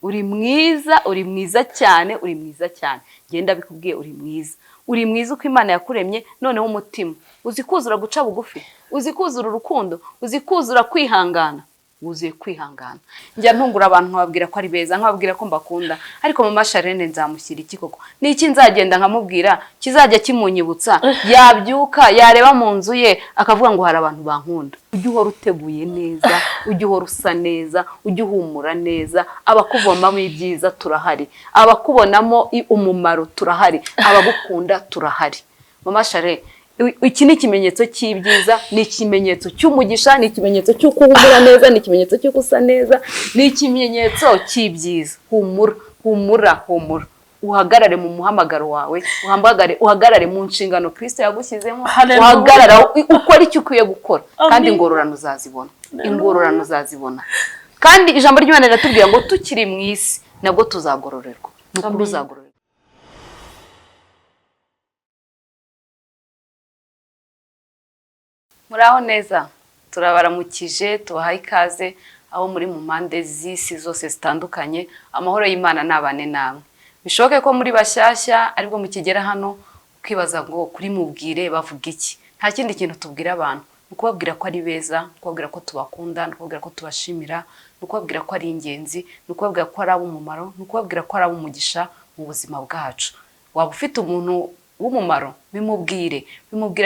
uri mwiza cyane, uri mwiza cyane. Genda bikubwiye uri mwiza uko Imana yakuremye, noneho umutima uzi kuzura guca bugufi, uzi kuzura urukundo, uzi kuzura kwihangana, wuzuye kwihangana. Njya ntungura abantu nkababwira ko ari beza, nkababwira ko mbakunda, ariko Mama Charlene nzamushyira iki koko? Niki nzagenda nkamubwira kizajya kimunyibutsa? Yabyuka yareba mu nzu ye akavuga ngo hari abantu bankunda. Ujye uhora uteguye neza, ujye uhora usa neza, ujye uhumura neza. Abakuvomamo ibyiza turahari, abakubonamo umumaro turahari, abagukunda turahari. Mama Charlene, iki ni ikimenyetso cy'ibyiza, ni ikimenyetso cy'umugisha, ni ikimenyetso cy'uko uhumura neza, ni ikimenyetso cy'uko usa neza, ni ikimenyetso cy'ibyiza. Humura. Uhagarare mu muhamagaro wawe, uhagarare mu nshingano Kristo yagushyizemo, uhagarara ukora icyo ukwiye gukora, kandi ingororano uzazibona. Kandi ijambo ry'Imana riratubwira ngo tukiri mu isi nabwo tuzagororerwa. Nukuri uzagororerwa. Muraho neza, turabaramukije, tubahaye ikaze aho muri mu mpande z'isi zose zitandukanye. Amahoro y'Imana nabane namwe. Bishoboke ko muri bashyashya aribwo mukigera hano ukibaza ngo kuri mubwire bavuga iki. Nta kindi kintu tubwira abantu, ukubabwira ko ari beza, ukubabwira ko tubakunda, ukubabwira ko tubashimira, ukubabwira ko ari ingenzi, ukubabwira ko ari ab'umumaro, ukubabwira ko ari ab'umugisha mu buzima bwacu. Waba ufite umuntu w'umumaro, bimubwire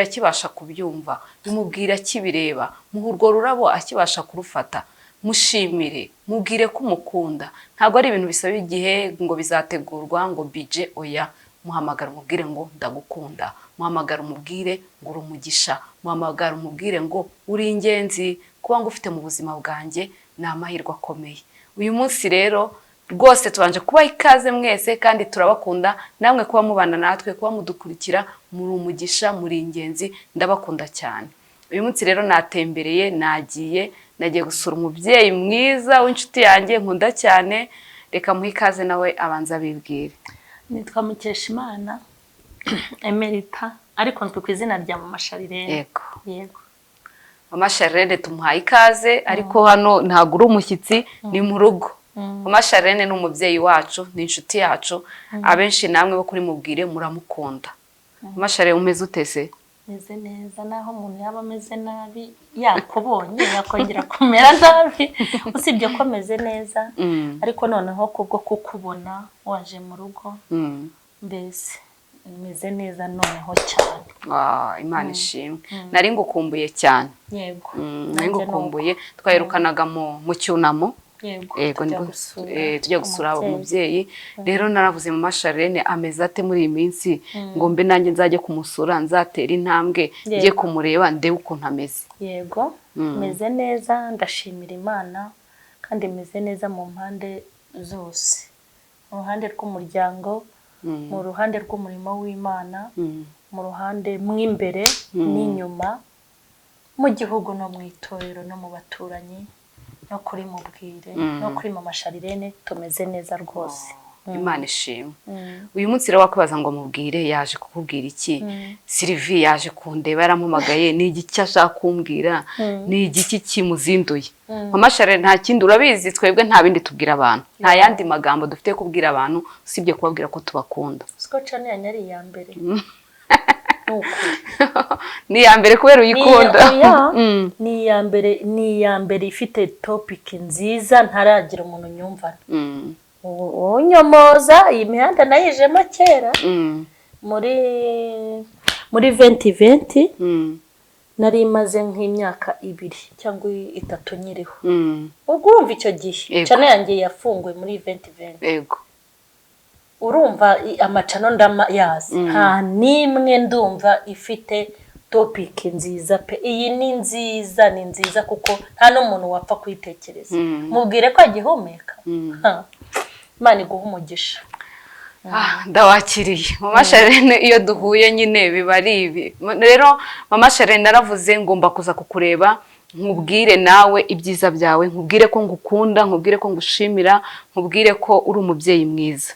akibasha kubyumva, bimubwire akibireba, muhe urwo rurabo akibasha kurufata, mushimire, mubwire ko umukunda. Ntabwo ari ibintu bisaba igihe ngo bizategurwa ngo bije, oya. Muhamagara umubwire ngo ndagukunda, muhamagara umubwire ngo uri umugisha, muhamagara umubwire ngo uri ingenzi. Kuba ngo ufite mu buzima bwanjye ni amahirwe akomeye. Uyu munsi rero rwose tubanje kubaha ikaze mwese, kandi turabakunda namwe kuba mubana natwe, kuba mudukurikira, muri umugisha, muri ingenzi, ndabakunda cyane. Uyu munsi rero natembereye, nagiye gusura umubyeyi mwiza w'inshuti yanjye nkunda cyane. Reka muhe ikaze nawe abanza bibwire. Nitwa Mukeshimana Emerita, ariko nzwi ku izina rya Mama Charlene. Yego. Mama Charlene tumuhaye ikaze, ariko hano ntabwo uri umushyitsi, ni mu rugo. Mama Charlene ni umubyeyi wacu, ni inshuti yacu. Abenshi namwe bo kuri mubwire muramukunda. Mama Charlene umeze utese? Meze neza, naho umuntu yaba ameze nabi yakubonye yakongera kumera nabi, usibye ko ameze neza. Ariko noneho kubwo kukubona waje mu rugo, mbese meze neza noneho cyane. Imana ishimwe. Nari ngukumbuye cyane. Yego. Nari ngukumbuye, twayirukanaga mu cyunamo. Yego, tujya gusura umubyeyi. Rero naravuze Mama Charlene ameze ate muri iyi minsi, ngo mbe nanjye nzajye kumusura, nzatera intambwe njye kumureba ndebe ukuntu ameze. Yego, meze neza, ndashimira Imana, kandi meze neza mu mpande zose. Mu ruhande rw'umuryango, mu ruhande rw'umurimo w'Imana, mu ruhande mw'imbere n'inyuma, mu gihugu no mu itorero no mu baturanyi, no kuri mubwire, no kuri Mama Charlene tumeze neza rwose. Imana ishimwe. Uyu munsi rero wakwibaza ngo mubwire yaje kukubwira iki? Sylvie yaje kundeba, yarampamagaye, ni igiki ashaka kumbwira, ni igiki kimuzinduye. Mama Charlene nta kindi, urabizi twebwe nta bindi tubwira abantu, nta yandi magambo dufite kubwira abantu usibye kubabwira ko tubakunda. Siko cyane yanyari ya mbere. Ni ya mbere kubera uyikunda. Ni ya mbere ifite topic nziza, ntaragira umuntu nyumva. Unyomoza iyi mihanda nayijemo kera muri 2020. Nari maze nk'imyaka 2 cyangwa 3 nyiriho. Ubwo urumva icyo gihe cyane yanjye yafunguwe muri 2020. Yego. Urumva amacano ndamayazi, nta nimwe ndumva ifite topic nziza pe. Iyi ni nziza kuko nta n'umuntu wapfa kwitekereza. Mubwire ko agihumeka. Imana iguha umugisha. Ndawakiriye. Mama Charlene iyo duhuye nyine biba ari ibi. Rero Mama Charlene naravuze ngomba kuza kukureba, nkubwire nawe ibyiza byawe, nkubwire ko ngukunda, nkubwire ko ngushimira, nkubwire ko uri umubyeyi mwiza.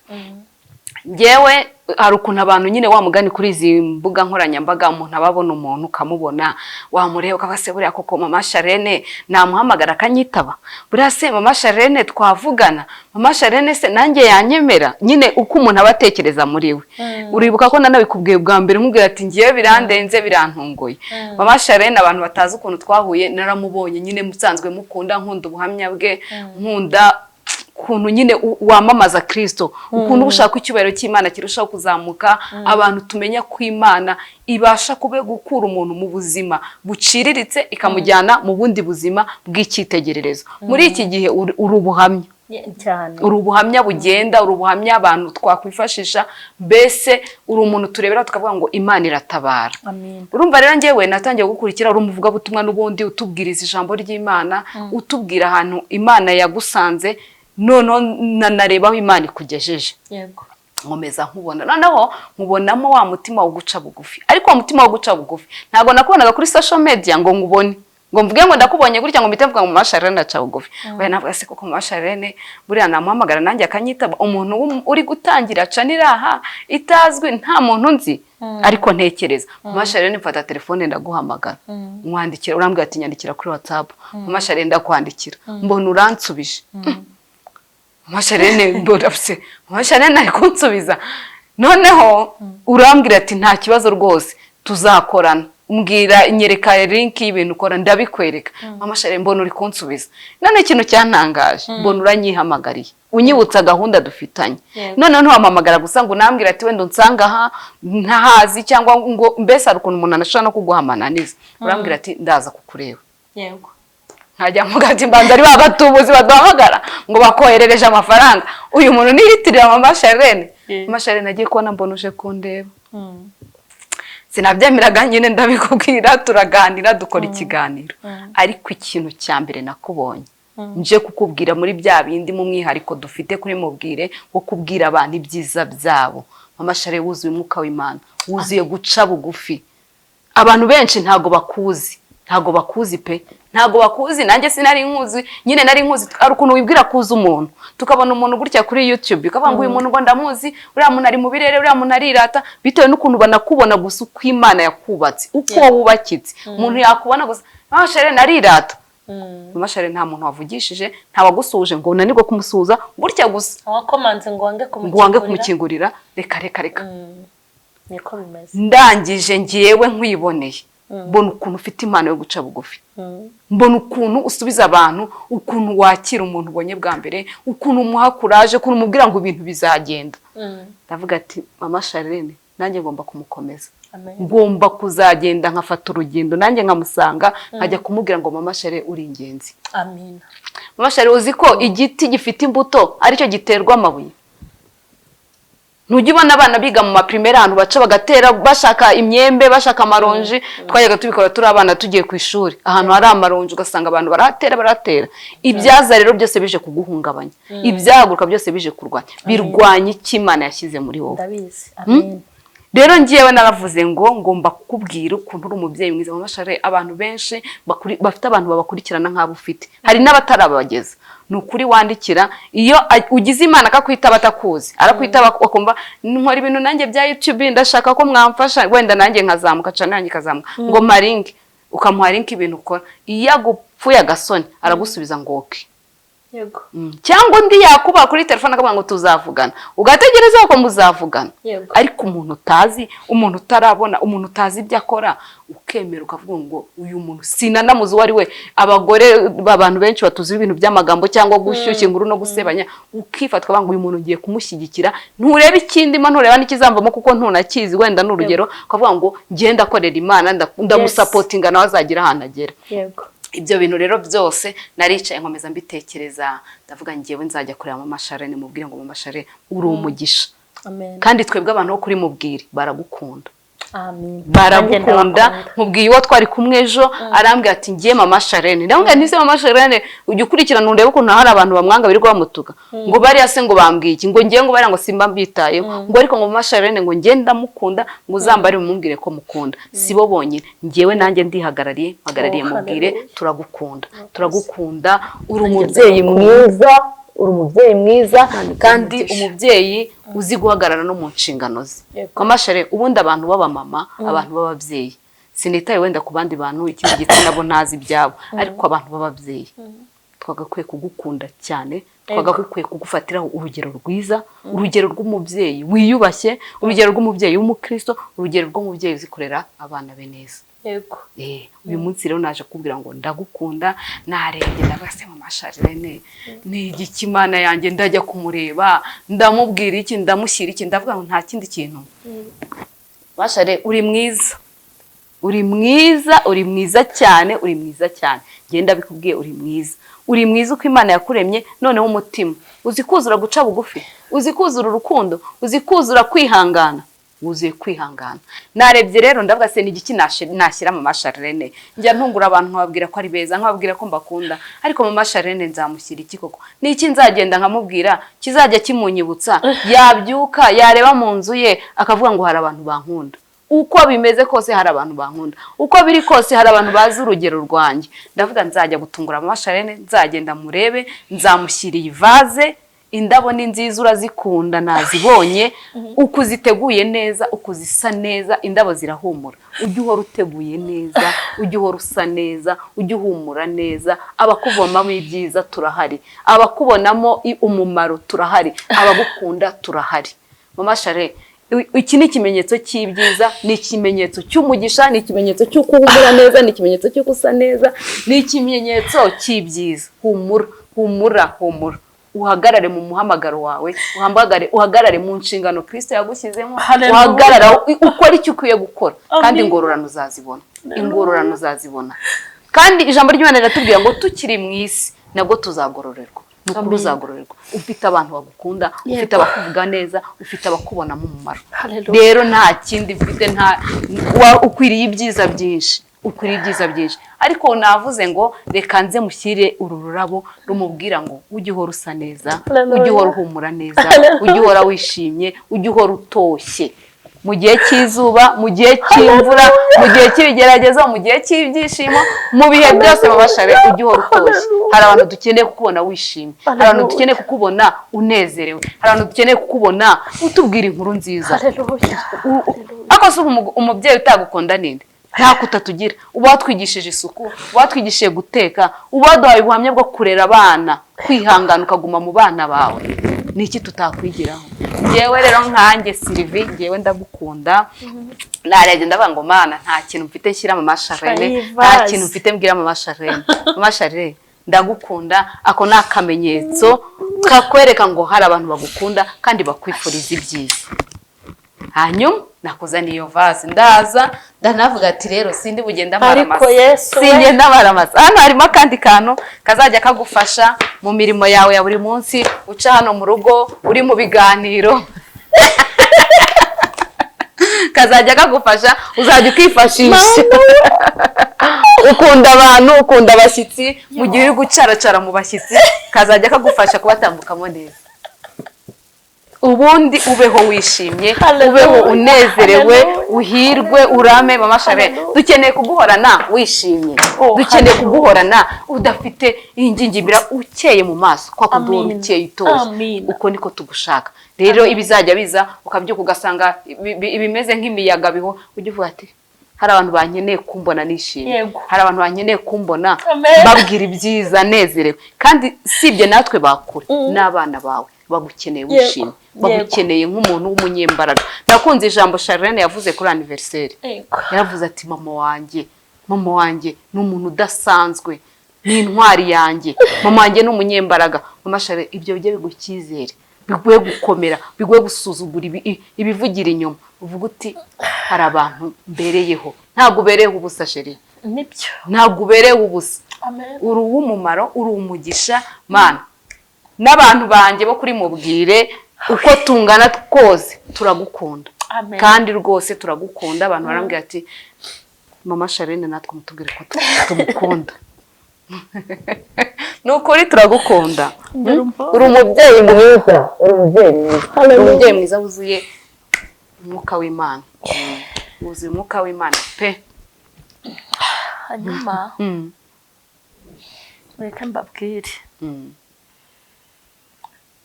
Ngewe hari ukuntu abantu nyine wa mugani kuri izi mbuga nkoranyambaga umuntu ababona umuntu ukamubona wamureba ukabase buriya koko mama Charlene namuhamagara akanyitaba buriya se mama Charlene twavugana mama Charlene se nanjye yanyemera nyine uko umuntu abatekereza muri we uribuka ko nanabikubwiye bwa mbere nkubwira ati ngiye birandenze birantunguye mama Charlene abantu batazi ukuntu twahuye naramubonye nyine musanzwe mukunda nkunda ubuhamya bwe nkunda ukuntu nyine wamamaza Kristo ukuntu ushaka icyubahiro cy'Imana kirushaho kuzamuka abantu tumenya ko Imana ibasha kube gukura umuntu mu buzima buciriritse ikamujyana mu bundi buzima bw'icyitegererezo muri iki gihe uri ubuhamya cyane uri ubuhamya bugenda uri ubuhamya abantu twakwifashisha mbese uri umuntu turebera tukavuga ngo Imana iratabara. Amen. Urumva rero ngewe natangiye gukurikira uri umuvuga butumwa n'ubundi utubwiriza ijambo ry'Imana utubwira ahantu Imana yagusanze noneho narebaho Imana ikugejeje. Yego. Nkomeza nkubona noneho nkubonamo wa mutima wo guca bugufi ariko wa mutima wo guca bugufi ntago nakubonaga kuri social media ngo ngubone ngo mvuge ngo ndakubonye gutya ngo mpite mvuga ngo mama Charlene aca bugufi we navuga se koko mama Charlene buriya namuhamagara nanjye akanyitaba umuntu uri gutangira canira aha itazwi nta muntu nzi ariko ntekereza mama Charlene mfata telefone ndaguhamagara mwandikira urambwira ati nyandikira kuri WhatsApp mama Charlene ndakwandikira mbona uransubije mama Charlene ndorafse mama Charlene ari kunsubiza noneho urambwira ati nta kibazo rwose tuzakorana mbwira nyereka link y'ibintu ukora ndabikwereka mama Charlene mbona uri kunsubiza none ikintu cyantangaje mbona uranyihamagariye unyibutsa gahunda dufitanye none ntuhamamagara gusa ngo nambwira ati wenda unsanga aha ntahazi cyangwa ngo mbese ari ukuntu umuntu anashaka no kuguhamananiza urambwira ati ndaza kukureba. Yego. Nkajya mugati mbanza ari babatubuzi baduhamagara ngo bakoherereje amafaranga uyu muntu niyitirira mama Charlene mama Charlene agiye kubona mbona uje kundeba sinabyemeraga nyine ndabikubwira turaganira dukora ikiganiro ariko ikintu cya mbere nakubonye nje kukubwira muri bya bindi mu mwihariko dufite kuri mubwire wo kubwira abantu ibyiza byabo mama Charlene wuzuye umwuka w'Imana wuzuye guca bugufi abantu benshi ntago bakuzi pe ntago bakuzi nanjye sinari nkuzi nyine nari nkuzi ari ukuntu wibwira kuza umuntu tukabona umuntu gutya kuri YouTube ukavuga ngo uyu muntu ngo ndamuzi uriya muntu ari mu birere uriya muntu arirata bitewe n'ukuntu banakubona gusa uko Imana yakubatse uko wubakitse umuntu yakubona gusa mama Charlene arirata mama Charlene nta muntu wavugishije nta wagusuje ngo unanirwe kumusuza gutya gusa wakomanze ngo wange kumukingurira reka niko bimeze ndangije ngiyewe nkwiboneye mbona ukuntu ufite impano yo guca bugufi mbona ukuntu usubiza abantu ukuntu wakira umuntu ubonye bwa mbere ukuntu umuha courage ukuntu umubwira ngo ibintu bizagenda ndavuga ati mama Charlene nanjye ngomba kumukomeza ngomba kuzagenda nkafata urugendo nanjye nkamusanga nkajya kumubwira ngo mama Charlene uri ingenzi. Amen. Mama Charlene uzi ko igiti gifite imbuto aricyo giterwa amabuye Nujya ubona abana biga mu maprimaire ahantu baca bagatera bashaka imyembe bashaka amaronji twayaga tubikora turi abana tugiye ku ishuri ahantu hari amaronji ugasanga abantu baratera ibyaza rero byose bije kuguhungabanya ibyaguruka byose bije kurwanya birwanya ikimana yashyize muri wowe. Ndabizi. Amen. Rero ngiyewe naravuze ngo ngomba kukubwira ukuntu uri umubyeyi mwiza mama Charlene abantu benshi bafite abantu babakurikirana nk'abo ufite hari n'abatarabageza nukuri wandikira iyo ugize Imana akakwita batakuzi arakwita bakumva nkora ibintu nanjye bya YouTube ndashaka ko mwamfasha wenda nanjye nkazamuka cyane nanjye kazamuka ngo marinki ukamuha link ibintu ukora iyo agupfuye agasoni aragusubiza ngo okay. Yego. Cyangwa undi yakuba kuri telefone akavuga ngo tuzavugana ugategereza ko muzavugana ariko umuntu utazi umuntu utarabona umuntu utazi ibyo akora ukemera ukavuga ngo uyu muntu sinanamuzi wari we abagore babantu benshi batuzi ibintu by'amagambo cyangwa gushyushya inkuru no gusebanya ukifatwa ngo uyu muntu ugiye kumushyigikira ntureba ikindi ma ntureba n'ikizamvamo kuko ntunakizi wenda n'urugero ukavuga ngo ngenda korera Imana ndamusapotinga nawe azagira ahantu agera. Yego. Ibyo bintu rero byose naricaye nkomeza mbitekereza ndavuga ngiyewe nzajya kureba mama Charlene mubwire ngo mama Charlene uri umugisha. Amen. Kandi twebwe abantu bo kuri mubwire baragukunda. Amen. Baragukunda mubwiye uwo twari kumwe ejo arambwira ati ngiye mama Charlene ndabwira nti se mama Charlene ujye ukurikirana urebe ukuntu hari abantu bamwanga birirwa bamutuka ngo bari ase ngo bambwiye iki ngo ngiye ngo bari ngo simba mbitayeho ngo ariko ngo mama Charlene ngo ngenda mukunda ngo uzambare mumubwire ko mukunda sibo bonyine ngiyewe nanjye ndihagarariye mubwire turagukunda uri umubyeyi mwiza uri umubyeyi mwiza kandi umubyeyi uzi guhagarara no mu nshingano ze. Mama Shere, ubundi abantu b'abamama, abantu b'ababyeyi, sinitaye wenda ku bandi bantu ikindi gitsina bo ntazi ibyabo, ariko abantu b'ababyeyi twagakwiye kugukunda cyane, twagakwiye kugufatiraho urugero rwiza, urugero rw'umubyeyi wiyubashye, urugero rw'umubyeyi w'umukristo, urugero rw'umubyeyi uzikorera abana be neza. Yego. Uyu munsi rero naje kubwira ngo ndagukunda, narebye ndabase Mama Charlene, ni igiki Imana yanjye ndajya kumureba, ndamubwira iki, ndamushyira iki, ndavuga ngo nta kindi kintu. Mama Charlene, uri mwiza. Uri mwiza, uri mwiza cyane, uri mwiza cyane. Genda bikubwiye uri mwiza. Uri mwiza uko Imana yakuremye, noneho umutima uzi kuzura guca bugufi, uzi kuzura urukundo, uzi kuzura kwihangana, wuzuye kwihangana. Narebye rero ndavuga se n'igiki nashyira Mama Charlene, njya ntungura abantu nkababwira ko ari beza, nkababwira ko mbakunda, ariko Mama Charlene nzamushyira iki koko? Niki nzagenda nkamubwira kizajya kimunyibutsa, yabyuka yareba mu nzu ye akavuga ngo hari abantu bankunda. Uko bimeze kose hari abantu bankunda, uko biri kose hari abantu bazi urugero rwanjye. Ndavuga nzajya gutungura Mama Charlene, nzagenda murebe, nzamushyira iyi vaze, indabo ni nziza urazikunda nazibonye, uko uziteguye neza, uko uzisa neza, indabo zirahumura. Ujye uhora uteguye neza, ujye uhora usa neza, ujye uhumura neza, abakuvomamo ibyiza turahari, abakubonamo umumaro turahari, abagukunda turahari. Mama Charlene, iki ni ikimenyetso cy'ibyiza, ni ikimenyetso cy'umugisha, ni ikimenyetso cy'uko uhumura neza, ni ikimenyetso cy'uko usa neza, ni ikimenyetso cy'ibyiza. Humura, humura, humura. Uhagarare mu muhamagaro wawe, uhagarare mu nshingano Kristo yagushyizemo, uhagarara ukora icyo ukwiye gukora, kandi ingororano uzazibona. Ingororano uzazibona. Kandi ijambo ry'Imana riratubwira ngo tukiri mu isi nabwo tuzagororerwa. Nukuri uzagororerwa. Ufite abantu bagukunda, ufite abakuvuga neza, ufite abakubonamo umumaro. Rero nta kindi mfite, ukwiriye ibyiza byinshi. Ukwiriye ibyiza byinshi. Ariko navuze ngo reka nze mushyire uru rurabo rumubwira ngo ujye uhora usa neza, ujye uhora uhumura neza, ujye uhora wishimye, ujye uhora utoshye. Mu gihe cy'izuba, mu gihe cy'imvura, mu gihe cy'ibigeragezo, mu gihe cy'ibyishimo, mu bihe byose Mama Charlene ujye uhora utoshye. Hari abantu dukeneye kukubona wishimye, hari abantu dukeneye kukubona unezerewe, hari abantu dukeneye kukubona utubwira inkuru nziza. Ako se umubyeyi utagukunda ninde? Nta kutatugira. Uba watwigishije isuku, uba watwigishije guteka, uba waduhaye ubuhamya bwo kurera abana, kwihangana ukaguma mu bana bawe. Niki tutakwigiraho? Ngewe rero nkanjye Sylvie, ngewe ndagukunda. Narebye ndavuga ngo Mana, nta kintu mfite nshyira Mama Charlene, nta kintu mfite mbwira Mama Charlene. Mama Charlene, ndagukunda. Ako ni akamenyetso kakwereka ngo hari abantu bagukunda kandi bakwifuriza ibyiza. Hanyuma nakuzaniye iyo vase, ndaza ndanavuga ati rero sindi bugenda maramaza, singenda maramaza. Hano harimo akandi kantu kazajya kagufasha mu mirimo yawe ya buri munsi, uca hano mu rugo uri mu biganiro. Kazajya kagufasha, uzajya ukifashisha. Ukunda abantu, ukunda abashyitsi, mu gihe uri gucaracara mu bashyitsi, kazajya kagufasha kubatambukamo neza. Ubundi ubeho wishimye, ubeho unezerewe, uhirwe, urame. Mama Charlene, dukeneye kuguhorana wishimye, dukeneye kuguhorana udafite ingingimira, ukeye mu maso, kwa kuduhora ukeye utoshye. Uko niko tugushaka. Rero ibizajya biza ukabyuka ugasanga ibimeze nk'imiyaga biho, ujye uvuga ati hari abantu bankeneye kumbona nishimye, hari abantu bankeneye kumbona babwira ibyiza nezerewe. Kandi sibye natwe bakure, n'abana bawe bagukeneye wishimye, bagukeneye nk'umuntu w'umunyembaraga. Nakunze ijambo Charlene yavuze kuri anniversaire. Yaravuze ati mama wanjye ni umuntu udasanzwe, ni intwari yanjye, mama wanjye ni umunyembaraga. Mama Charlene, ibyo bijye bigucyizere, biguye gukomera, biguye gusuzugura ibivugira inyuma. Uvuga uti hari abantu mbereyeho. Ntabwo ubereyeho ubusa Charlene, ntabwo ubereyeho ubusa. Uri uw'umumaro, uri umugisha Mana. N'abantu banjye bo kuri mubwire uko tungana twose turagukunda. Kandi rwose turagukunda. Abantu barambwira ati Mama Charlene natwe mutubwire ko tumukunda. Nukuri turagukunda. Uri umubyeyi mwiza, uri umubyeyi mwiza wuzuye umwuka w'Imana. Wuzuye umwuka w'Imana pe. Hanyuma, reka mbabwire.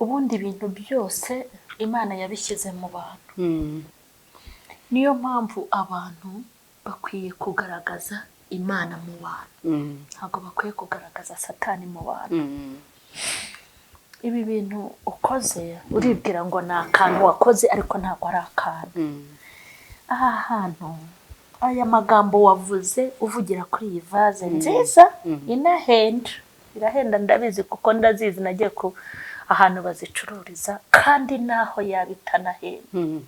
ubundi ibintu byose Imana yabishyize mu bantu. Niyo mpamvu abantu bakwiye kugaragaza Imana mu bantu, ntabwo bakwiye kugaragaza Satani mu bantu. Ibi bintu ukoze uribwira ngo ni akantu wakoze, ariko ntabwo ari akantu. Aha hantu aya magambo wavuze uvugira kuri iyi vaze nziza irahenda ndabizi kuko ndazizi, nagiye ku ahantu bazicururiza kandi naho yabitanahenda.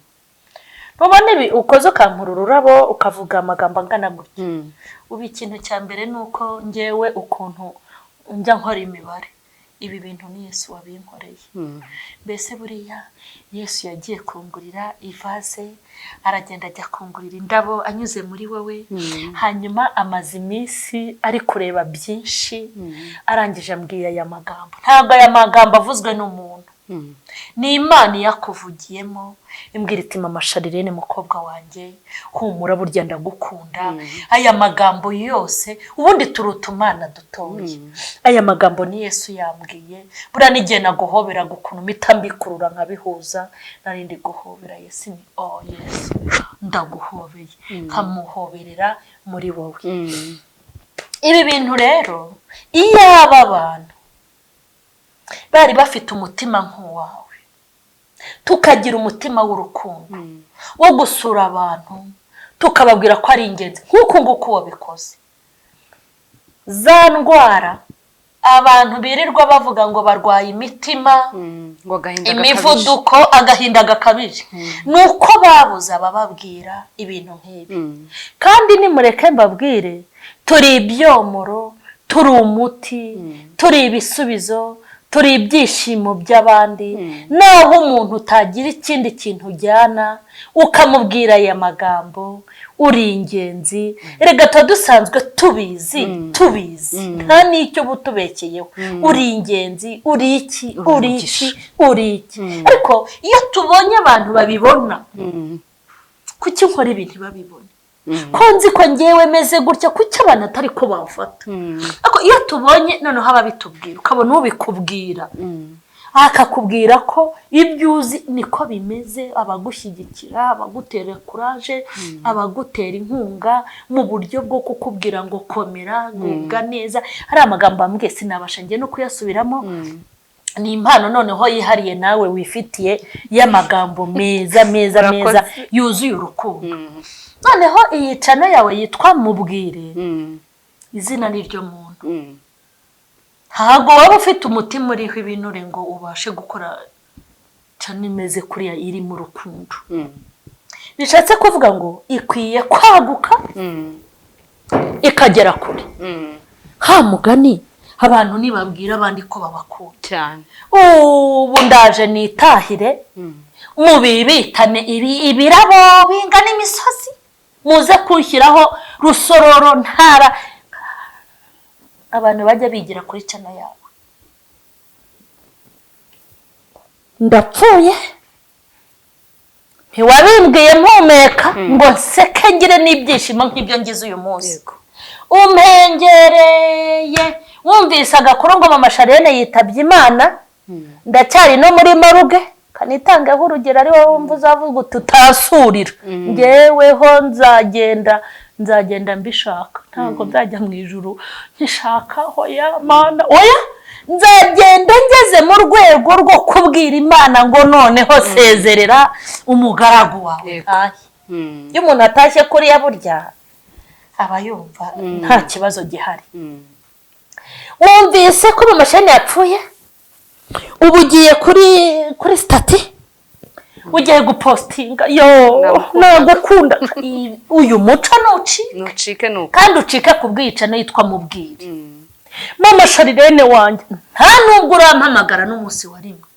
Mubona ibi ukoze ukankura ururabo ukavuga amagambo angana gutya, ubu ikintu cya mbere nuko ngewe ukuntu njya nkora imibare, ibi bintu ni Yesu wabinkoreye. Mbese buriya Yesu yagiye kungurira ivaze, aragenda ajya kungurira indabo anyuze muri wowe, hanyuma amaze iminsi ari kureba byinshi, arangije ambwiye aya magambo. Ntabwo aya magambo avuzwe n'umuntu, ni Imana yakuvugiyemo, imbwira iti mama Sharirene mukobwa wanjye, humura burya ndagukunda. Aya magambo yose ubundi turutumana dutoye, aya magambo ni Yesu yambwiye. Buriya n'igihe naguhobera gukuntu mpita mbikurura nkabihuza, narindi guhobera Yesu, ni Yesu ndaguhobeye, nkamuhoberera muri wowe. Ibi bintu rero iyo aba abantu bari bafite umutima nk'uwawe, tukagira umutima w'urukundo wo gusura abantu, tukababwira ko ari ingenzi nk'uko nguko wabikoze, za ndwara abantu birirwa bavuga ngo barwaye imitima, imivuduko, agahinda gakabije, nuko babuze abababwira ibintu nk'ibi. kandi nimureke mbabwire, turi ibyomoro, turi umuti, turi ibisubizo, turi ibyishimo by'abandi. Naho umuntu utagira ikindi kintu ujyana ukamubwira aya magambo, uri ingenzi, erega tuba dusanzwe tubizi, nta n'icyo butubekeyeho. Uri ingenzi, uri iki, uri iki, uri iki. Ariko iyo tubonye abantu babibona, kuki nkora ibintu babibona? Ko nzi ko ngewe meze gutya, kuki abantu atari ko bamfata? Ariko iyo tubonye noneho ababitubwira, ukabona ubikubwira, akakubwira ko ibyo uzi niko bimeze, abagushyigikira, abagutera kuraje, abagutera inkunga mu buryo bwo kukubwira ngo komera, gubwa neza. Hari amagambo ambwiye sinabasha ngiye no kuyasubiramo, ni impano noneho yihariye nawe wifitiye y'amagambo meza yuzuye urukundo. Noneho iyi cano yawe yitwa Mubwire, izina ni ryo muntu. Ntabwo waba ufite umutima uriho ibinure ngo ubashe gukora cano imeze kuriya iri mu rukundo. Bishatse kuvuga ngo ikwiye kwaguka ikagera kure. Ha mugani abantu nibabwira abandi ko babakunda cyane. Ubu ndaje nitahire, mubibitane ibirabo bingana imisozi, muze kushyiraho Rusororo, Ntara, abantu bajya bigira kuri cana yawe. Ndapfuye, ntiwabimbwiye mpumeka ngo nseke ngire n'ibyishimo nk'ibyo ngize uyu munsi. Umpengereye wumvise agakuru ngo mama Sharirene yitabye Imana, ndacyari no muri maruge, kanitangeho urugero ari wowe wumva uzavuga tutasurira. Ngeweho nzagenda mbishaka, ntabwo nzajya mu ijuru nkishaka. Hoya Mana, oya, nzagenda ngeze mu rwego rwo kubwira Imana ngo noneho sezerera umugaragu wawe. Iyo umuntu atashye kuriya burya aba yumva nta kibazo gihari. Wumvise ko mama Sharirene yapfuye, ubu ugiye kuri stati, ugiye gupostinga, nagukunda. Uyu muco nucike kandi ucike kubwicana yitwa Mubwire. Mama Sharirene wanjye nta nubwo urampamagara n'umunsi wa rimwe.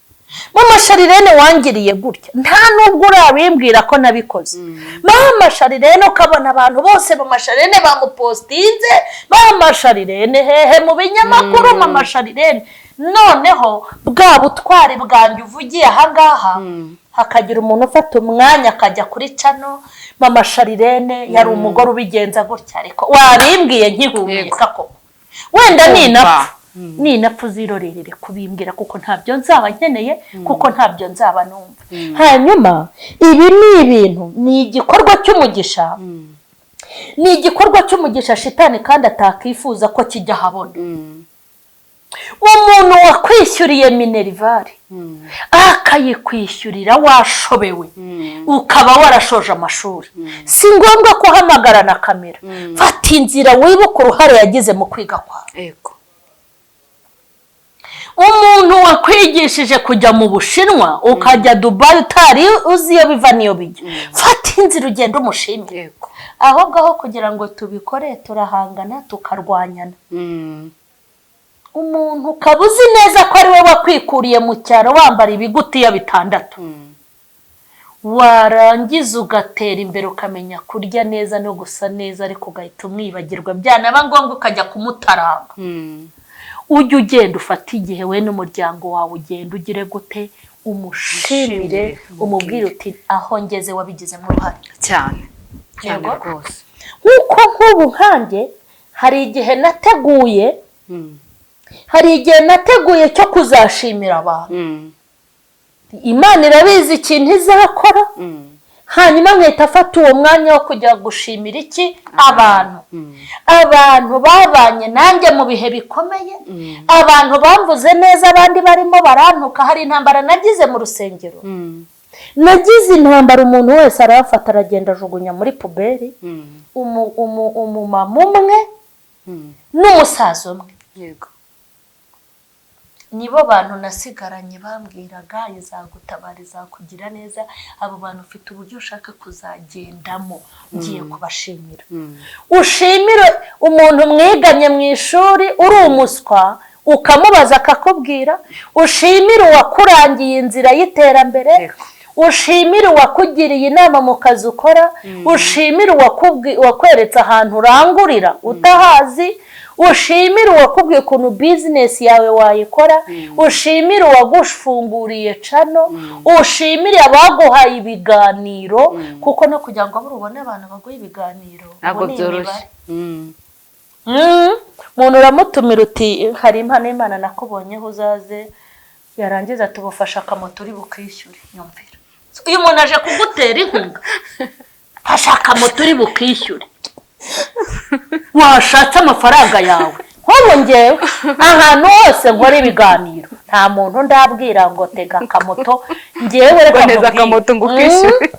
Mama Sharirene wangiriye gutya, nta nubwo urabimbwira ko nabikoze. Mama Sharirene ukabona abantu bose Mama Sharirene bamupostinze, Mama Sharirene hehe mu binyamakuru, Mama Sharirene. Noneho bwa butware bwanjye uvugiye ahangaha, hakagira umuntu ufata umwanya akajya kuri cano, Mama Sharirene yari umugore ubigenza gutya. Ariko wabimbwiye nkihumeka ko wenda ninapfa ninapfa uzirorerere kubimbwira kuko ntabyo nzaba nkeneye kuko ntabyo nzaba numva. Hanyuma ibi ni ibintu, ni igikorwa cy'umugisha, ni igikorwa cy'umugisha shitani kandi atakifuza ko kijya habona. Umuntu wakwishyuriye minerivare akayikwishyurira washobewe ukaba warashoje amashuri, si ngombwa ko uhamagara na kamera. Fata inzira wibuke uruhare yagize mu kwiga kwawe. Umuntu wakwigishije kujya mu Bushinwa ukajya Dubai utari uzi iyo biva niyo bijya, fata inzira ugenda umushimire. Ahubwo aho kugira ngo tubikore turahangana tukarwanyana. Umuntu ukaba uzi neza ko ari we wakwikuriye mu cyaro wambara ibigutiya 6, warangiza ugatera imbere ukamenya kurya neza no gusa neza, ariko ugahita umwibagirwa, byanaba ngombwa ukajya kumutaranga. Ujye ugenda ufata igihe we n'umuryango wawe, ugenda ugire gute umushimire, umubwire uti aho ngeze wabigizemo uruhare cyane rwose. Nkuko nk'ubu nkanjye hari igihe nateguye cyo kuzashimira abantu. Imana irabizi ikintu izakora, hanyuma nkahita afata uwo mwanya wo kujya gushimira iki abantu babanye nanjye mu bihe bikomeye, abantu bamvuze neza, abandi barimo barantuka. Hari intambara nagize mu rusengero, nagize intambara, umuntu wese arafata aragenda ajugunya muri puberi, umumama umwe n'umusaza umwe. Nibo bantu nasigaranye bambwiraga izagutabara, izakugira neza. Abo bantu ufite uburyo ushaka kuzagendamo, ngiye kubashimira. Ushimire umuntu mwiganye mu ishuri uri umuswa ukamubaza akakubwira, ushimire uwakurangiye inzira y'iterambere, ushimire uwakugiriye inama mu kazi ukora, ushimire uwakweretse ahantu urangurira utahazi, ushimire uwakubwiye ukuntu business yawe wayikora, ushimire uwagufunguriye cano, ushimire abaguhaye ibiganiro, kuko no kugira ngo urubone abantu baguha ibiganiro ntabwo byoroshye. Umuntu uramutumira uti hari impano y'Imana nakubonyeho uzaze, yarangiza tubufasha akamoto uri bukishyure. Nyumvira, uyu muntu aje kugutera inkunga, fasha akamoto uri bukishyure. Washatse amafaranga yawe. Nk'ubu ngewe ahantu hose nkora ibiganiro, nta muntu ndabwira ngo tega akamoto, ngewe neza akamoto ngo ukishyure.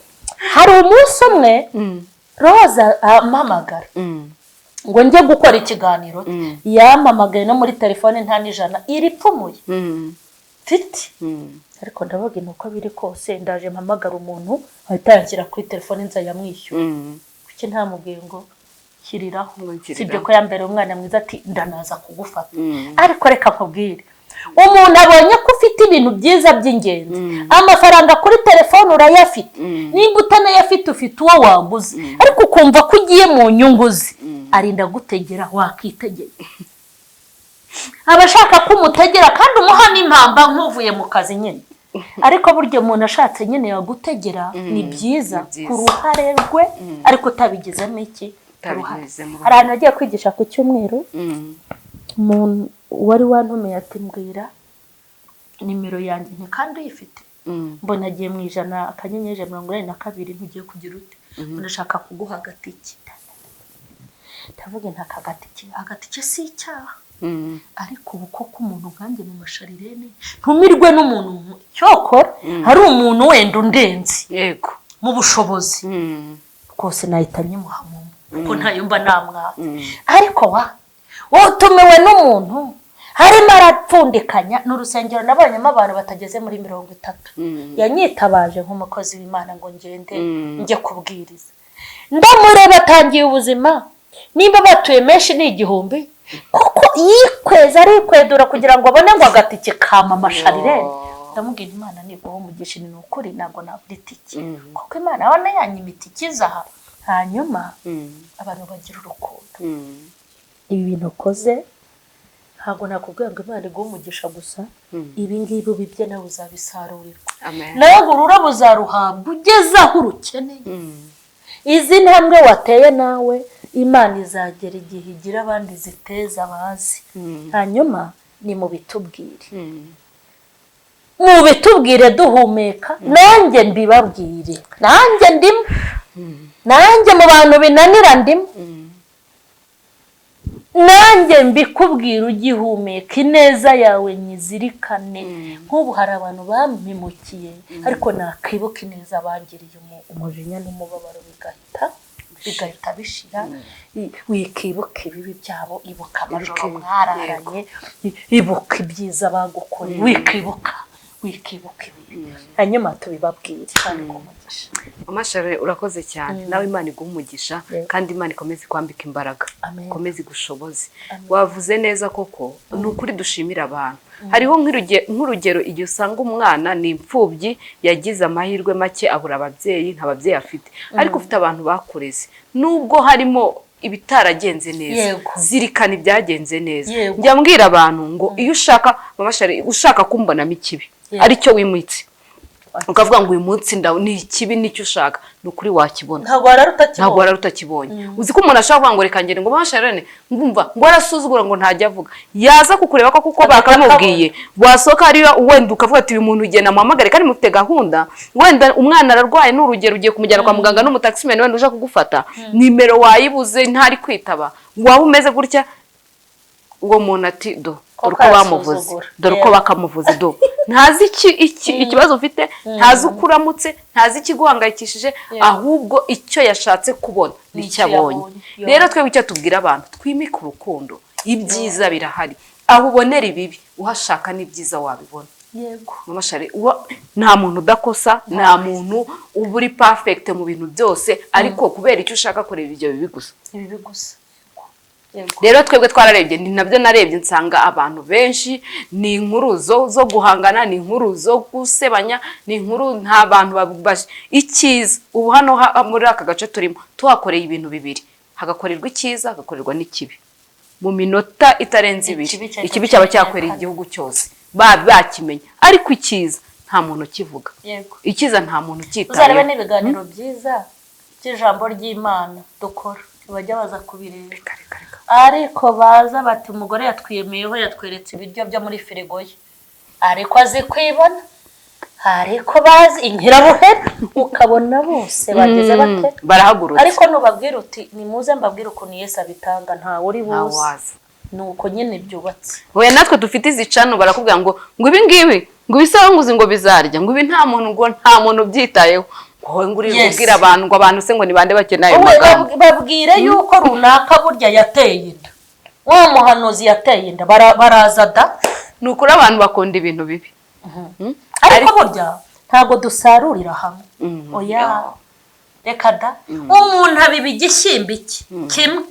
Hari umunsi umwe Roza ampamagara ngo njye gukora ikiganiro, yampamagaye no muri telefone nta n'ijana iripfumuye mfite. Ariko ndavuga nuko biri kose ndaje mpamagara umuntu ahita yanshyira kuri telefone nza yamwishyura. Kuki ntamubwiye ngo kiriraho, sibyo ko yambere umwana mwiza ati ndanaza kugufata. Ariko reka nkubwire, umuntu abonye ko ufite ibintu byiza by'ingenzi, amafaranga kuri telefone urayafite, nimba utanayafite ufite uwo waguze, ariko ukumva ko ugiye mu nyungu ze, arinda gutegera wakitegera. Abashaka ko umutegera kandi umuha n'impamba nk'uvuye mu kazi nyine. Ariko buryo umuntu ashatse nyine yagutegera ni byiza ku ruhare rwe, ariko utabigizemo iki uruhare. Hari ahantu agiye kwigisha ku cyumweru, umuntu wari wantumiye ati mbwira nimero yanjye nti kandi uyifite. Mbona agiye mu 100/142 ntugiye kugira ute, ndashaka kuguha agatike. Ndavuga nta agatike si icyaha, ariko ubu koko umuntu nkanjye mu masharirene ntumirwe n'umuntu cyokora hari umuntu wenda undenze yego mu bushobozi kose nahitanye muhamumu kuko ntayumva namwa. Ariko utumiwe n'umuntu harimo arapfundikanya n'urusengero nabonyemo abantu batageze muri 30. Yanyitabaje nk'umukozi w'Imana ngo ngende njye kubwiriza. Ndamureba atangiye ubuzima, nimba batuye menshi ni 1000, kuko yikweza arikwedura kugira ngo abone ngo agatike kama amasharirene. Ndamubwira Imana niguha umugisha ni ukuri nago nabura itike, kuko Imana abona yanyimita ikizaha. Hanyuma abantu bagira urukundo. Ibi bintu koze ntabwo nakubwira ngo Imana iguha umugisha gusa, ibi ngibi ubibye nawe uzabisarurirwa. Nawe urura buzaruhabwa ugeze aho urukeneye. Izi ntambwe wateye nawe Imana izagera igihe igira abandi ziteza bazi. Hanyuma ni mu bitubwire mu bitubwire duhumeka nanjye mbibabwire nanjye ndimo nanjye mu bantu binanira ndimo nanjye mbikubwira ugihumeka ineza yawe nyizirikane nk'ubu hari abantu bampimukiye ariko nakibuka ineza bangiriye umujinya n'umubabaro bigahita bishira wikibuka ibibi byabo ibuka amajoro mwararanye ibuka ibyiza bagukoreye wikibuka ibibi hanyuma tubibabwire kandi kumugisha Mama Charlotte urakoze cyane nawe Imana iguha umugisha kandi Imana ikomeze kwambika imbaraga ikomeze gushoboze wavuze neza koko nukuri dushimira abantu hariho nk'urugero igihe usanga umwana ni imfubyi yagize amahirwe make abura ababyeyi nta babyeyi afite ariko ufite abantu bakureze nubwo harimo ibitaragenze neza zirikana ibyagenze neza njya mbwira abantu ngo iyo ushaka Mama Charlotte ushaka kumbonamo ikibi aricyo wimwitse ukavuga ngo uyu munsi ni ikibi nicyo ushaka nukuri wakibona ntabwo wararutakibonye uzi ko umuntu ashaka kuvuga ngo reka ngere ngo Mama Charlotte ngumva ngo arasuzugura ngo ntajya avuga yaza kukureba ko kuko bakamubwiye wasoka ari wenda ukavuga ati uyu muntu ugenda muhamagare kandi mufite gahunda wenda umwana ararwaye n'urugero ugiye kumujyana kwa muganga n'umutaximene wenda uje kugufata nimero wayibuze ntari kwitaba waba umeze gutya uwo muntu ati dore uko bamuvuze dore uko bakamuvuze ntazi ikibazo ufite ntazi uko uramutse ntazi ikiguhangayikishije ahubwo icyo yashatse kubona nicyo abonye rero twebwe icyo tubwira abantu twimike urukundo ibyiza birahari aho ubonera ibibi uhashaka n'ibyiza wabibona Mama Charlotte nta muntu udakosa nta muntu uba uri perfect mu bintu byose ariko kubera icyo ushaka kureba ibyo bibi gusa rero twebwe twararebye ni nabyo narebye nsanga abantu benshi ni inkuru zo guhangana ni inkuru zo gusebanya ni inkuru nta bantu babaje icyiza ubu hano muri aka gace turimo tuhakoreye ibintu bibiri hagakorerwa icyiza hagakorerwa n'ikibi mu minota itarenze ibiri ikibi cyaba cyakwereye igihugu cyose bakimenya ariko icyiza nta muntu kivuga icyiza nta muntu cyitaye uzarebe n'ibiganiro byiza by'ijambo ry'Imana dukora bajya baza kubireba ariko baza bati umugore yatwiyemeyeho yatweretse ibiryo byo muri firigo ye ariko azi kwibona ariko bazi inkirabuhera ukabona bose bageze bate barahagurutse ariko nubabwira uti nimuze mbabwire ukuntu Yesu abitanga ntawe uri buze nuko nyene byubatse we natwe dufite izicano barakubwira ngo ibi ngibi ngo bisaba ngo bizarya ngo ibi nta muntu byitayeho ngo ngurije kubwira abantu ngo abantu se ngo nibande bakenaye magambo babwire yuko runaka burya yateye inda wa muhanuzi yateye inda baraza da nukuri abantu bakunda ibintu bibi ariko burya ntago dusarurira hamwe oya reka da umuntu abiba igishyimbo kimwe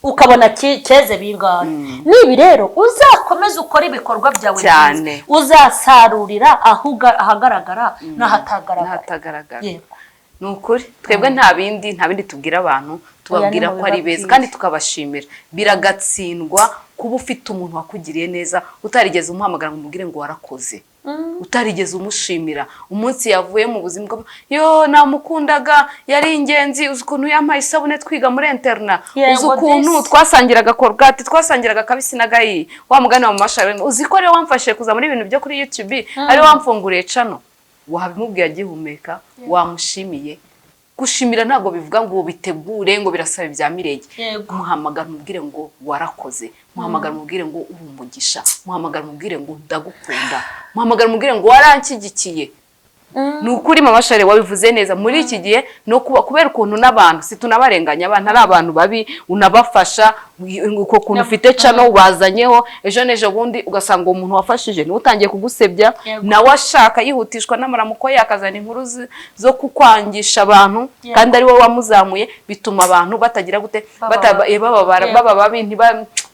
ukabona cyeze bingahe nibi rero uzakomeza ukora ibikorwa byawe cyane uzasarurira ahagaragara n'ahatagaragara yego nukuri twebwe nta bindi tubwira abantu tubabwira ko ari beza kandi tukabashimira biragatsindwa kuba ufite umuntu wakugiriye neza utarigeze umuhamagara ngo umubwire ngo warakoze utarigeze umushimira umunsi yavuye mu buzima bwa yo namukundaga yari ingenzi uzi ukuntu yampaye isabune twiga muri interna uzi ukuntu twasangiraga korgate twasangiraga kabisi na gayi wa mugani wa Mama Charlotte uzi ko rero wamfashe kuza muri ibintu byo kuri YouTube ari wamfunguriye cano wabimubwiye agihumeka wamushimiye gushimira ntabwo bivuga ngo bitegure ngo birasaba ibya mirege muhamagara mubwire ngo warakoze muhamagara mubwire ngo umugisha muhamagara mubwire ngo ndagukunda muhamagara mubwire ngo waranshyigikiye nukuri Mama Charlotte wabivuze neza muri iki gihe no kubera ukuntu nabantu situnabarenganya abantu ari abantu babi unabafasha uko kuntu ufite cano ubazanyeho ejo bundi ugasanga umuntu wafashije ni utangiye kugusebya nawe ashaka yihutishwa n'amaramuko yakazana inkuru zo kukwangisha abantu kandi ari wowe wamuzamuye bituma abantu batagira gute baba babi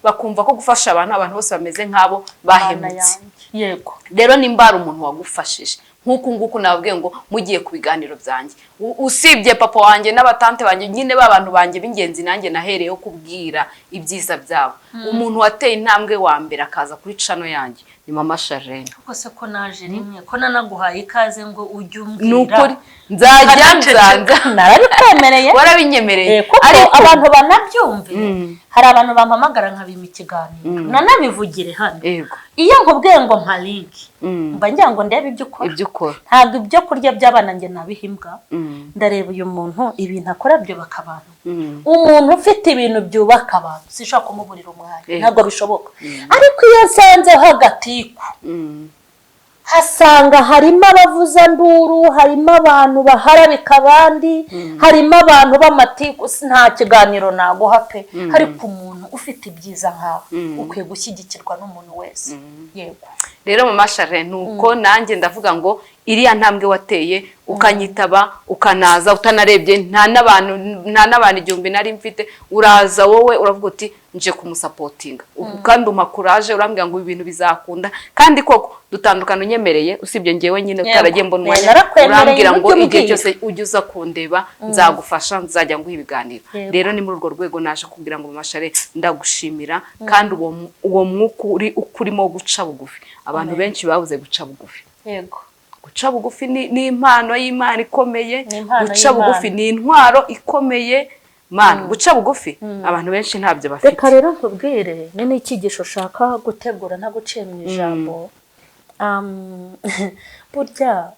bakumva ko gufasha abantu bose bameze nk'abo bahemutse yego rero nimbara umuntu wagufashije nguku nababwiye ngo mugiye ku biganiro byanjye usibye papa wanjye n'abatante banjye nyine babantu banjye b'ingenzi nanjye nahereyeho kubwira ibyiza byabo umuntu wateye intambwe wa mbere akaza kuri cano yanjye ni mama Charlene. Kose ko naje rimwe ko nanaguhaye ikaze ngo ujye umbwira. Nukuri nzajya narabikwemereye. Warabinyemereye. Ariko abantu banabyumve. Hari abantu bampamagara nkabima ikiganiro. Nanabivugire hano. Iyo nkubwiye ngo mpa link. Mba ngira ngo ndebe ibyo ukora. Ntabwo ibyo kurya by'abana nge nabihimbwa. Ndareba uyu muntu ibintu akora byo bakabana. Umuntu ufite ibintu byubaka abantu sishaka kumuburira umwanya. Ntabwo bishoboka. Ariko iyo nsanze hagatiku. Hasanga harimo abavuza nduru, harimo abantu baharabika abandi, harimo abantu b'amatiku, nta kiganiro naguha pe. Ariko umuntu ufite ibyiza nkawe ukwiye gushyigikirwa n'umuntu wese. Yego. Rero mama Charlene nuko nanjye ndavuga ngo iriya ntambwe wateye ukanyitaba ukanaza utanarebye nta n'abantu igihumbi nari mfite uraza wowe uravuga uti nje kumusapotinga kandi umpa courage urambwira ngo ibintu bizakunda kandi koko dutandukana unyemereye usibye ngewe nyine utaragiye mbona urambwira ngo igihe cyose ujya kundeba nzagufasha nzajya nguha ibiganiro. Rero ni muri urwo rwego naje kubwira ngo mama Charlene ndagushimira kandi uwo mwuka ukurimo guca bugufi abantu benshi babuze guca bugufi. Yego. Guca bugufi ni impano y'Imana ikomeye. Guca bugufi ni intwaro ikomeye. Man, guca bugufi abantu benshi ntabyo bafite. Reka rero nkubwire ni icyigisho ushaka gutegura nta guciye mu ijambo. Burya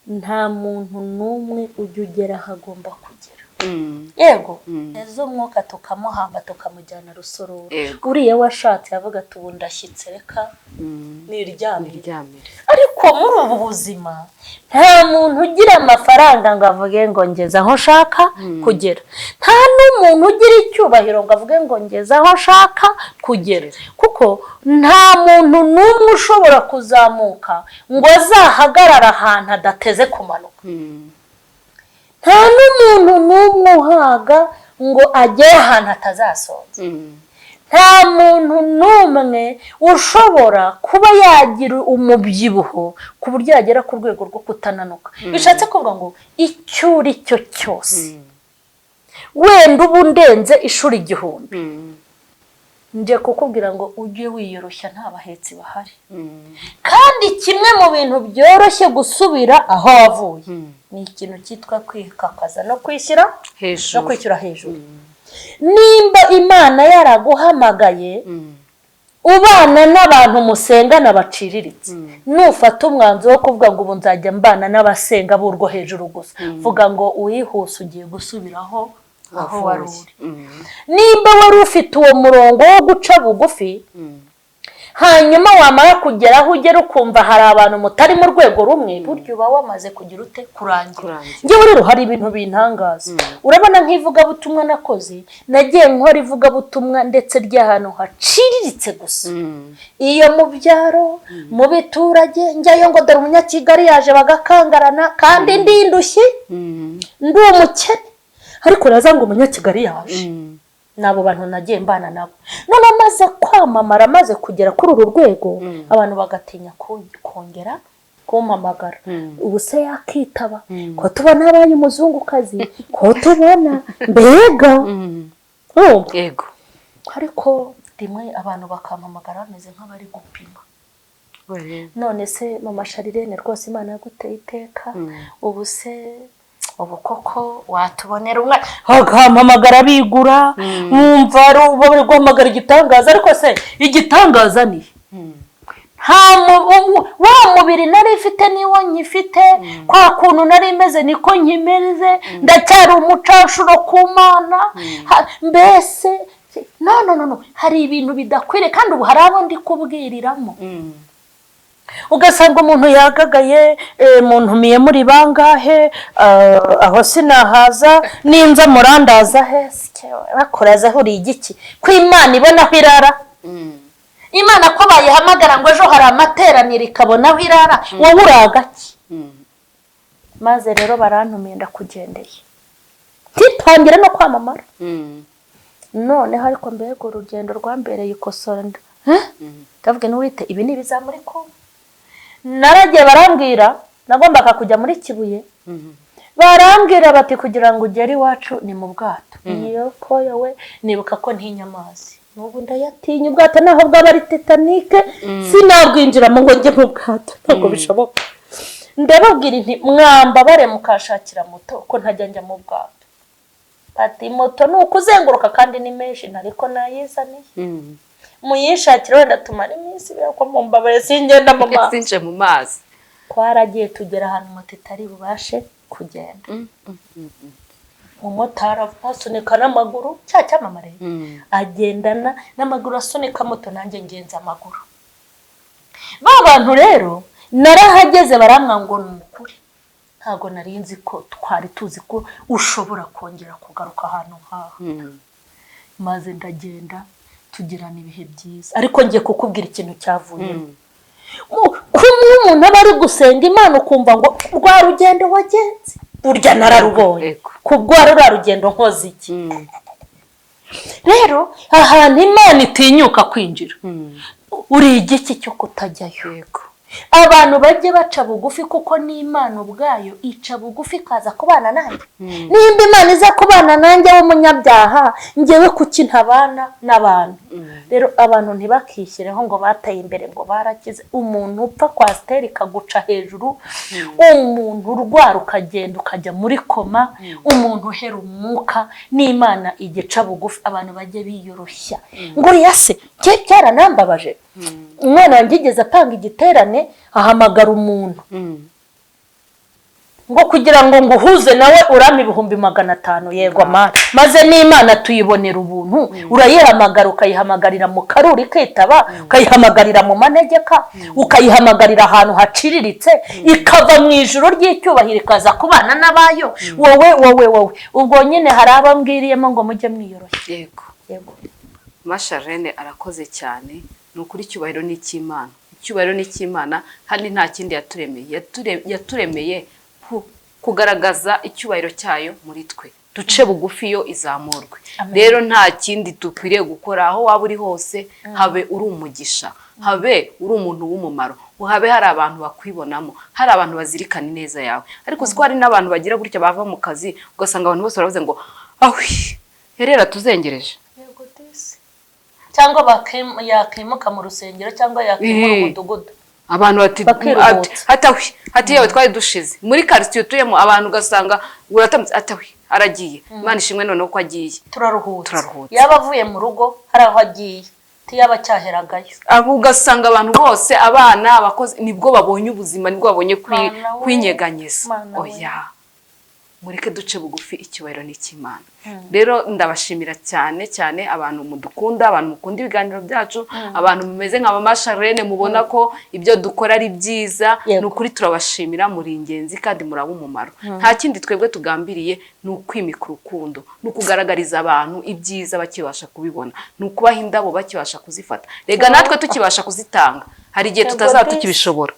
nta muntu n'umwe ujya ugera hagomba kugera. Yego. Ezo umwuka tukamuhamba tukamujyana rusororo. Uriya washatse yavuga ati ubu ndashyitse reka niryamire. Ariko muri ubu buzima nta muntu ugira amafaranga ngo avuge ngo ngeze aho nshaka kugera. Nta n'umuntu ugira icyubahiro ngo avuge ngo ngeze aho nshaka kugera. Kuko nta muntu n'umwe ushobora kuzamuka ngo azahagarara ahantu adateze kumanuka. Nta n'umuntu n'umwe uhaga ngo ajye ahantu atazasonza. Nta muntu n'umwe ushobora kuba yagira umubyibuho ku buryo yagera ku rwego rwo kutananuka. Bishatse kuvuga ngo icyo uri cyo cyose wenda ubu ndenze ishuri 1000 nje kukubwira ngo ujye wiyoroshya nta bahetsi bahari. Kandi kimwe mu bintu byoroshye gusubira aho wavuye ni ikintu cyitwa kwikakaza no kwishyira hejuru no kwishyura hejuru. Nimba Imana yaraguhamagaye ubana n'abantu musengana baciriritse nufata umwanzo wo kuvuga ngo ubu nzajya mbana n'abasenga burwo hejuru gusa vuga ngo uyihuse ugiye gusubiraho aho waruri. Nimba wari ufite uwo murongo wo guca bugufi hanyuma wamara kugeraho ugera ukumva hari abantu mutari mu rwego rumwe buryo uba wamaze kugira ute kurangira. Ngewe rero hari ibintu bintangaza. Urabona nk'ivugabutumwa nakoze nagiye nkora ivugabutumwa ndetse ry'ahantu haciriritse gusa. Iyo mu byaro mu biturage njyayo ngo dore umunyakigali yaje bagakangarana kandi ndindushye ndi umukene ariko raza ngo umunyakigali yaje. Nabo bantu nagiye mbana nabo none amaze kwamamara maze kugera kuri uru rwego abantu bagatinya kongera kumpamagara. Ubu se yakitaba ko tubona abaye umuzungukazi ko tubona mbega yego. Ariko rimwe abantu bakampamagara bameze nk'abari gupima. None se mama Charlene rwose Imana yaguteye iteka ubu se ubu koko watubonera umwana hakampamagara bigura mwumva ari bari guhamagara igitangaza. Ariko se igitangaza ni wa mubiri nari ifite niwo nyifite kwa kuntu nari imeze niko nkimeze ndacyari umucanshuro ku Mana. Mbese no hari ibintu bidakwiriye kandi ubu hari abo ndi kubwiriramo. Ugasanga umuntu yagagaye muntumiye muri bangahe aho sinahaza ninza murandaza he bakoraza huri igiki ko Imana ibona aho irara. Imana ko bayihamagara ngo ejo hari amateraniro ikabona aho irara wowe uragaki. Maze rero barantumiye ndakugendeye titangira no kwamamara. None ariko mbega urugendo rwambereye ikosora ndavuga n'uwite ibi ni bizamuri ko naragiye barambwira nagombaga kujya muri Kibuye. Barambwira bati kugira ngo ugere iwacu ni mu bwato. Iyo ko yawe nibuka ko ntinya amazi n'ubu ndayatinya ubwato naho bwaba ari Titanic sinabwinjiramo ngo njye mu bwato ntabwo bishoboka. Ndababwira nti mwambabare mukashakira moto ko ntajya njya mu bwato. Ati moto nuko uzenguruka kandi ni menshi ariko nayizaniye. Muyishakira wenda tumara iminsi ko mumbabare singenda mu mazi. Sinje mu mazi. Twaragiye tugera ahantu moto itari bubashe kugenda. Umumotari asunika n'amaguru cyamamare agendana n'amaguru asunika moto nanjye ngenza amaguru. Ba bantu rero narahageze baramwa ngo n'ukuri ntago narinzi ko twari tuzi ko ushobora kongera kugaruka ahantu haha. Maze ndagenda tugirana ibihe byiza ariko ngiye kukubwira ikintu cyavuyemo. Kumwe umuntu aba ari gusenga Imana ukumva ngo rwa rugendo wagenze burya nararubonye kubwo rurarugendo nkoze iki. Rero ahantu Imana itinyuka kwinjira uri igiki cyo kutajyayo. Abantu bajye baca bugufi kuko ni Imana ubwayo ica bugufi kaza kubana nanjye. Nimba Imana iza kubana nanjye w'umunyabyaha ngewe kuki ntabana n'abantu. Rero abantu ntibakishyireho ngo bataye imbere ngo barakize. Umuntu upfa kwa steri kaguca hejuru, umuntu urwara ukagenda ukajya muri koma, umuntu uhera umwuka n'Imana igica bugufi. Abantu bajye biyoroshya ngo yase cyaranambabaje. Umwana wangigeze apanga igiterane ahamagara umuntu ngo kugira ngo nguhuze nawe urame 500 yego Mana. Maze n'Imana tuyibonera ubuntu urayihamagara ukayihamagarira mu karuri kitaba ukayihamagarira mu manegeka ukayihamagarira ahantu haciriritse ikava mu ijuru ry'icyubahiro ikaza kubana n'abayo. Wowe ubwo nyine hari abambwiriyemo ngo mujye mwiyoroshya. Yego Masharene arakoze cyane. Nukuri icyubahiro ni cy'Imana. Icyubahiro ni cy'Imana kandi nta kindi yaturemeye. Yaturemeye kugaragaza icyubahiro cyayo muri twe. Duce bugufi yo izamurwe. Rero nta kindi dukwiriye gukora aho waba uri hose. Habe uri umugisha, habe uri umuntu w'umumaro, habe hari abantu bakwibonamo, hari abantu bazirikana neza yawe. Ariko siko hari n'abantu bagira gutya bava mu kazi ugasanga abantu bose baravuze ngo ahwi herera tuzengereje. Cyangwa yakimuka mu rusengero cyangwa yakimura umudugudu. Abantu hati yawe twari dushize muri quartier tuyemo abantu gasanga uratamutse atawi aragiye. Imana ishimwe none ko agiye. Turaruhutse. Yaba avuye mu rugo hari aho agiye tiyaba cyaheragayo. Abo gasanga abantu bose abana abakozi nibwo babonye ubuzima nibwo babonye kwinyeganyeza. Oya mureke duce bugufi icyubahiro ni cy'Imana. Rero ndabashimira cyane abantu mudukunda, abantu mukunda ibiganiro byacu, abantu mumeze nka Masharene mubona ko ibyo dukora ari byiza. Nukuri turabashimira muri ingenzi kandi muraba umumaro. Nta kindi twebwe tugambiriye nukwimika urukundo, nukugaragariza abantu ibyiza bakibasha kubibona, nukubaha indabo bakibasha kuzifata. Rega natwe tukibasha kuzitanga hari igihe tukibishobora.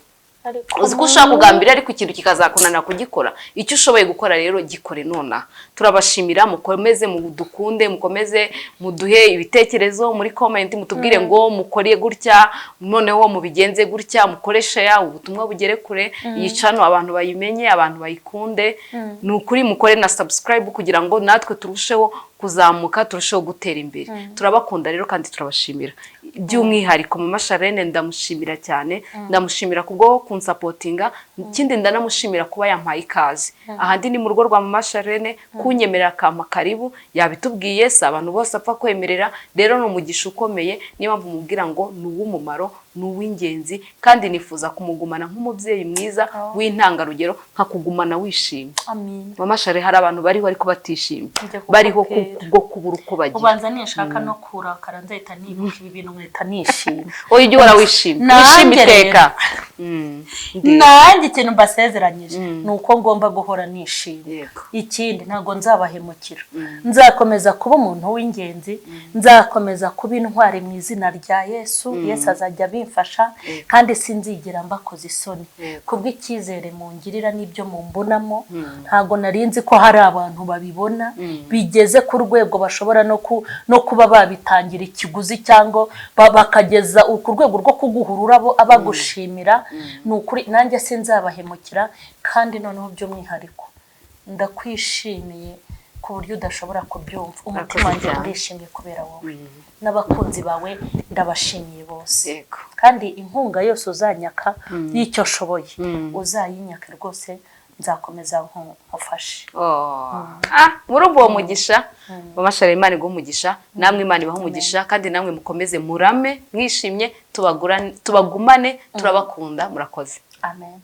Uziko ushaka kugambira ariko ikintu kikazakunana kugikora. Icyo ushoboye gukora rero gikore nona. Turabashimira mukomeze mudukunde, mukomeze muduhe ibitekerezo muri comment mutubwire ngo mukoriye gutya noneho mubigenze gutya mukoresha ya ubutumwa bugere kure. Iyi channel abantu bayimenye, abantu bayikunde. Nukuri mukore na subscribe kugira ngo natwe turusheho kuzamuka turusheho gutera imbere. Turabakunda rero kandi turabashimira. By'umwihariko mu Masharene ndamushimira cyane. Ndamushimira kubwo kunsapotinga. Ikindi ndanamushimira kuba yampaye ikaze. Ahandi ni mu rugo rwa Masharene kunyemerera kama karibu yabitubwiye se abantu bose apfa kwemerera. Rero no mugisha ukomeye niba mvumubwira ngo nuw'umumaro nuw'ingenzi kandi nifuza kumugumana nk'umubyeyi mwiza w'intangarugero nkakugumana wishimye. Amen. Mama Share hari abantu bariho ariko batishimye bariho kubwo kubura uko bagira. Ubanza nishaka no kurakara nzahita nibuka ibi bintu nkahita nishimye. Oya ujye wara wishimye. Wishimye iteka. Nanjye ikintu mbasezeranyije nuko ngomba guhora nishimye. Ikindi ntago nzabahemukira. Nzakomeza kuba umuntu w'ingenzi, nzakomeza kuba intwari mu izina rya Yesu. Yesu azajya bimfasha kandi sinzigira mbakoze isoni. Kubw'icyizere mungirira n'ibyo mumbonamo ntago narinzi ko hari abantu babibona bigeze ku rwego bashobora no kuba babitangira ikiguzi cyangwa bakageza ku rwego rwo kuguhurura abo abagushimira. Nukuri nanjye sinzabahemukira kandi noneho by'umwihariko ndakwishimiye ku buryo udashobora kubyumva. Urakoze Umutima wanjye cyane. urishimye kubera wowe n'abakunzi bawe ndabashimiye bose, Yego. kandi inkunga yose uzanyaka y'icyo nshoboye uzayinyaka rwose, nzakomeza nkufashe. Muri ubwo mugisha Mama Charles, Imana iguhe umugisha, namwe Imana ibahe umugisha, kandi namwe mukomeze murame mwishimye, tubagumane, turabakunda, murakoze. Amen.